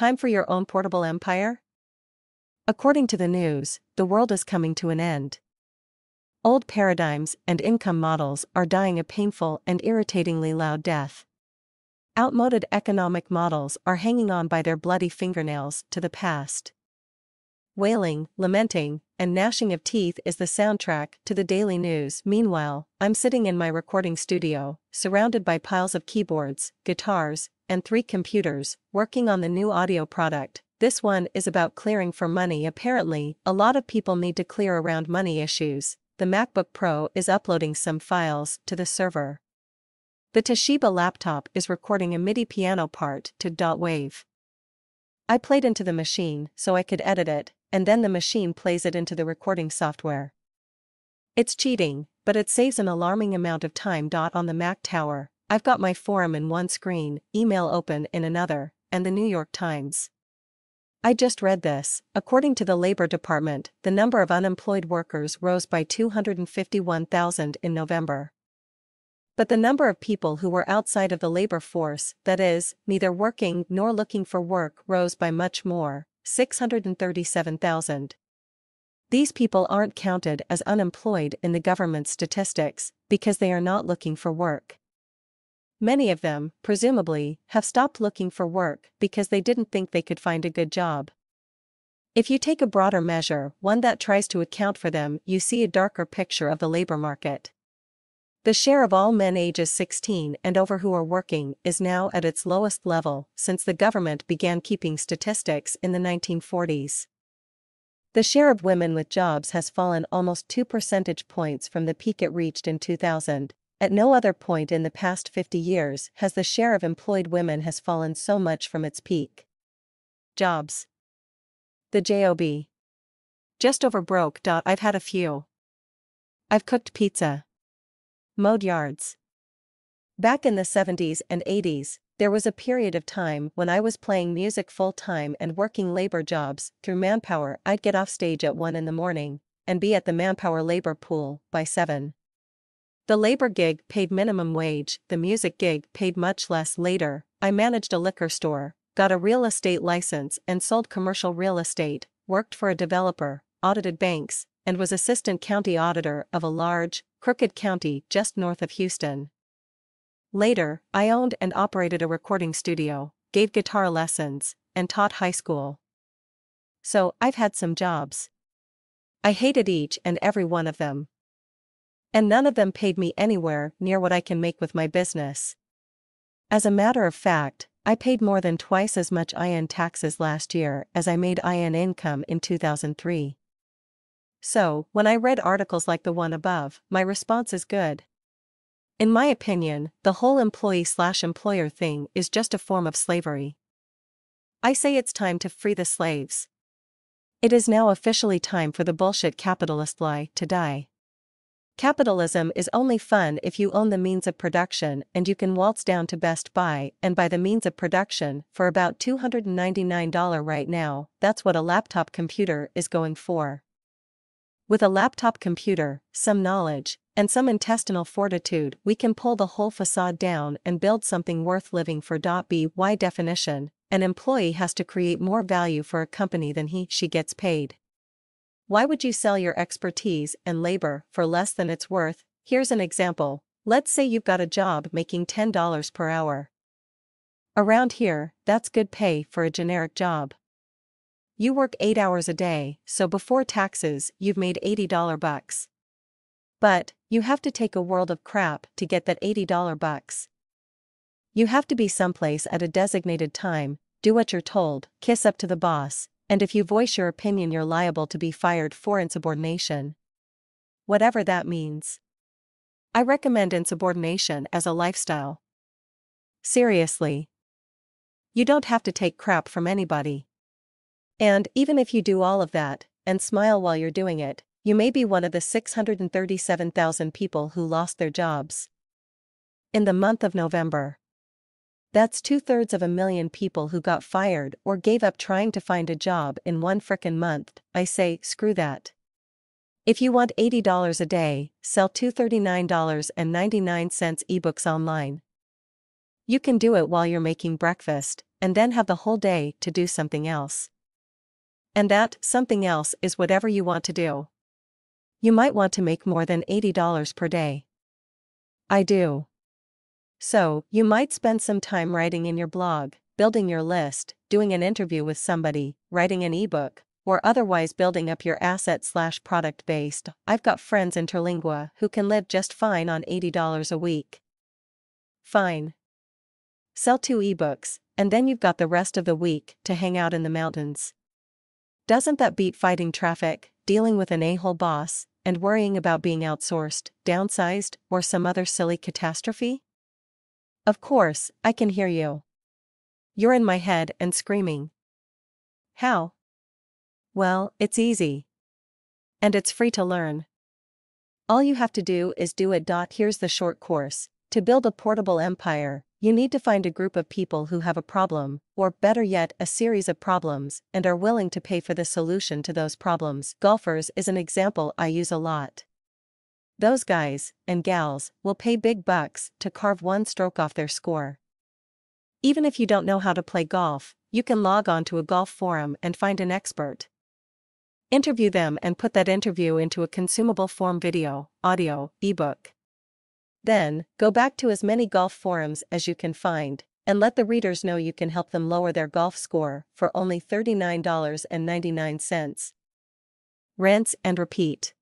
Time for your own portable empire? According to the news, the world is coming to an end. Old paradigms and income models are dying a painful and irritatingly loud death. Outmoded economic models are hanging on by their bloody fingernails to the past. Wailing, lamenting, and gnashing of teeth is the soundtrack to the daily news. Meanwhile, I'm sitting in my recording studio, surrounded by piles of keyboards, guitars, and 3 computers, working on the new audio product. This one is about clearing for money. Apparently, a lot of people need to clear around money issues. The MacBook Pro is uploading some files to the server. The Toshiba laptop is recording a MIDI piano part to .wav. I played into the machine so I could edit it, and then the machine plays it into the recording software. It's cheating, but it saves an alarming amount of time. On the Mac Tower, I've got my forum in one screen, email open in another, and the New York Times. I just read this. According to the Labor Department, the number of unemployed workers rose by 251,000 in November. But the number of people who were outside of the labor force, that is, neither working nor looking for work, rose by much more, 637,000. These people aren't counted as unemployed in the government statistics because they are not looking for work. Many of them, presumably, have stopped looking for work because they didn't think they could find a good job. If you take a broader measure, one that tries to account for them, you see a darker picture of the labor market. The share of all men ages 16 and over who are working is now at its lowest level since the government began keeping statistics in the 1940s. The share of women with jobs has fallen almost 2 percentage points from the peak it reached in 2000. At no other point in the past 50 years has the share of employed women has fallen so much from its peak. Jobs. The job. Just over broke. I've had a few. I've cooked pizza. Mowed yards. Back in the 70s and 80s, there was a period of time when I was playing music full-time and working labor jobs. Through Manpower, I'd get off stage at 1 in the morning and be at the Manpower labor pool by 7. The labor gig paid minimum wage, the music gig paid much less. Later, I managed a liquor store, got a real estate license and sold commercial real estate, worked for a developer, audited banks, and was assistant county auditor of a large, crooked county just north of Houston. Later, I owned and operated a recording studio, gave guitar lessons, and taught high school. So, I've had some jobs. I hated each and every one of them. And none of them paid me anywhere near what I can make with my business. As a matter of fact, I paid more than twice as much in taxes last year as I made in income in 2003. So, when I read articles like the one above, my response is good. In my opinion, the whole employee/employer thing is just a form of slavery. I say it's time to free the slaves. It is now officially time for the bullshit capitalist lie to die. Capitalism is only fun if you own the means of production and you can waltz down to Best Buy and buy the means of production for about $299 right now. That's what a laptop computer is going for. With a laptop computer, some knowledge, and some intestinal fortitude, we can pull the whole facade down and build something worth living for. By definition, an employee has to create more value for a company than he/she gets paid. Why would you sell your expertise and labor for less than it's worth? Here's an example. Let's say you've got a job making $10 per hour. Around here, that's good pay for a generic job. You work 8 hours a day, so before taxes, you've made $80 bucks. But, you have to take a world of crap to get that $80 bucks. You have to be someplace at a designated time, do what you're told, kiss up to the boss, and if you voice your opinion you're liable to be fired for insubordination. Whatever that means. I recommend insubordination as a lifestyle. Seriously. You don't have to take crap from anybody. And even if you do all of that, and smile while you're doing it, you may be one of the 637,000 people who lost their jobs. In the month of November. That's 2/3 people who got fired or gave up trying to find a job in one frickin' month. I say, screw that. If you want $80 a day, sell $239.99 ebooks online. You can do it while you're making breakfast, and then have the whole day to do something else. And that something else is whatever you want to do. You might want to make more than $80 per day. I do. So, you might spend some time writing in your blog, building your list, doing an interview with somebody, writing an ebook, or otherwise building up your asset/product base. I've got friends interlingua who can live just fine on $80 a week. Fine. Sell 2 ebooks, and then you've got the rest of the week to hang out in the mountains. Doesn't that beat fighting traffic, dealing with an a-hole boss, and worrying about being outsourced, downsized, or some other silly catastrophe? Of course, I can hear you. You're in my head and screaming. How? Well, it's easy. And it's free to learn. All you have to do is do it. Here's the short course. To build a portable empire, you need to find a group of people who have a problem, or better yet, a series of problems, and are willing to pay for the solution to those problems. Golfers is an example I use a lot. Those guys, and gals, will pay big bucks to carve one stroke off their score. Even if you don't know how to play golf, you can log on to a golf forum and find an expert. Interview them and put that interview into a consumable form: video, audio, ebook. Then, go back to as many golf forums as you can find, and let the readers know you can help them lower their golf score for only $39.99. Rinse and repeat.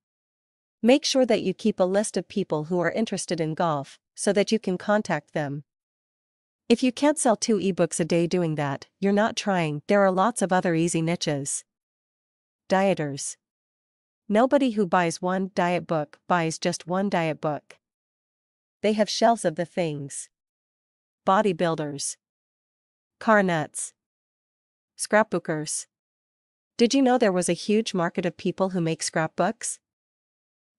Make sure that you keep a list of people who are interested in golf, so that you can contact them. If you can't sell 2 ebooks a day doing that, you're not trying. There are lots of other easy niches. Dieters. Nobody who buys one diet book buys just one diet book. They have shelves of the things. Bodybuilders. Car nuts. Scrapbookers. Did you know there was a huge market of people who make scrapbooks?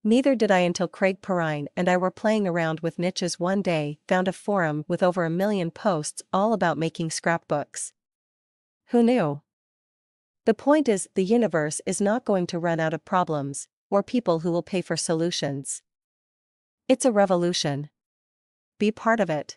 Neither did I until Craig Perrine and I were playing around with niches one day, found a forum with over 1 million posts all about making scrapbooks. Who knew? The point is, the universe is not going to run out of problems, or people who will pay for solutions. It's a revolution. Be part of it.